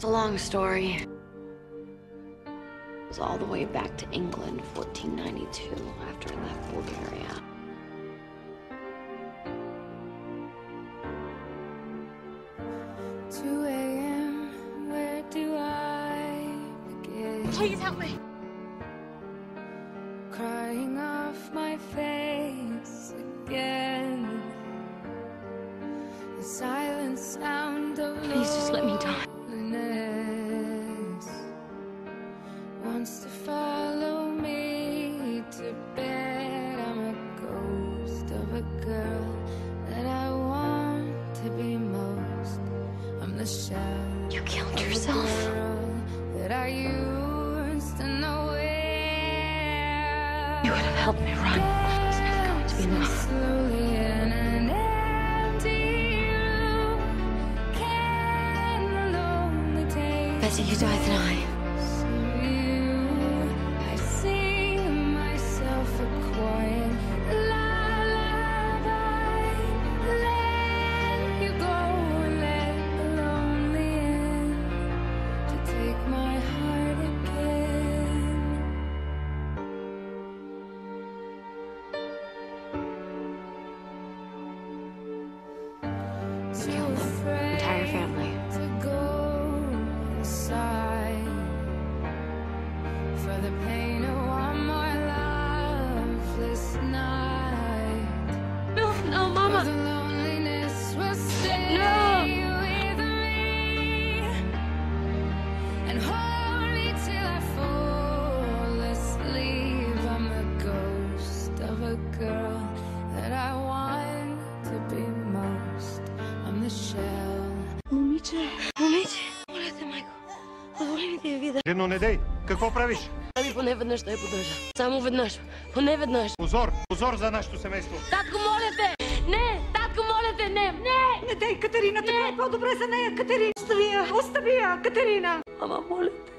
a long story. It was all the way back to England, 1492, after I left Bulgaria. Where do I begin? Please help me. Crying off my face again. The silent sound of Please just let me die. loneliness wants to follow me to bed. I'm a ghost of a girl that I want to be most. I'm the shell. You killed yourself. That I used to know well. You would have helped me run. It's never going to be enough. Slowly in an empty room, can alone take Better you die than I. I sing myself a quiet lullaby. Let you go and let the lonely in to take my heart again. Kill them. Entire family. To go aside for the pain of one more loveless night. No, no, Mama. The loneliness will stay with me and hold me till I fall asleep. I'm the ghost of a girl that I want to be most. I'm the shell. Момиче, моля те, майко, позволи ми да я видя. Жено, не дей! Какво правиш? Ами поне веднъж да я поддържа. Само веднъж. Поне веднъж. Позор за нашето семейство. Татко, моля те! Не! Татко, моля те! Не! Не! Не дей, Катерина, така е по-добре за нея, Катерина. Остави я, Катерина. Ама, моля те.